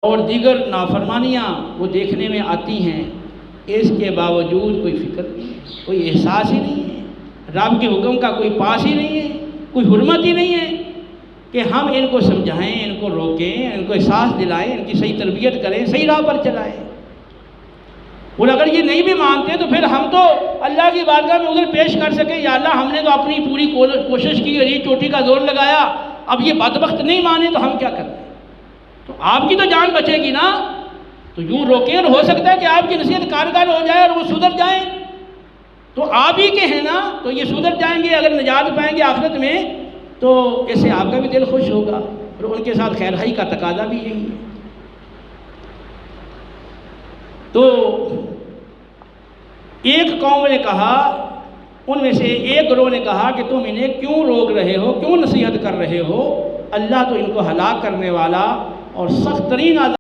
اور دیگر نافرمانیاں وہ دیکھنے میں آتی ہیں، اس کے باوجود کوئی فکر نہیں ہے، کوئی احساس ہی نہیں ہے، رب کے حکم کا کوئی پاس ہی نہیں ہے، کوئی حرمت ہی نہیں ہے کہ ہم ان کو سمجھائیں، ان کو روکیں، ان کو احساس دلائیں، ان کی صحیح تربیت کریں، صحیح راہ پر چلائیں۔ اور اگر یہ نہیں بھی مانتے تو پھر ہم تو اللہ کی بارگاہ میں ادھر پیش کر سکیں، یا اللہ ہم نے تو اپنی پوری کوشش کی، اور یہ چوٹی کا زور لگایا، اب یہ بدبخت نہیں مانے تو ہم کیا کریں؟ تو آپ کی تو جان بچے گی نا، تو یوں روکیں، اور ہو سکتا ہے کہ آپ کی نصیحت کارگر ہو جائے اور وہ سدھر جائیں، تو آپ ہی کے ہیں نا، تو یہ سدھر جائیں گے، اگر نجات پائیں گے آخرت میں تو اس سے آپ کا بھی دل خوش ہوگا، اور ان کے ساتھ خیر خواہی کا تقاضا بھی یہی ہے۔ تو ایک قوم نے کہا، ان میں سے ایک گروہ نے کہا کہ تم انہیں کیوں روک رہے ہو، کیوں نصیحت کر رہے ہو؟ اللہ تو ان کو ہلاک کرنے والا اور سخت ترین عذاب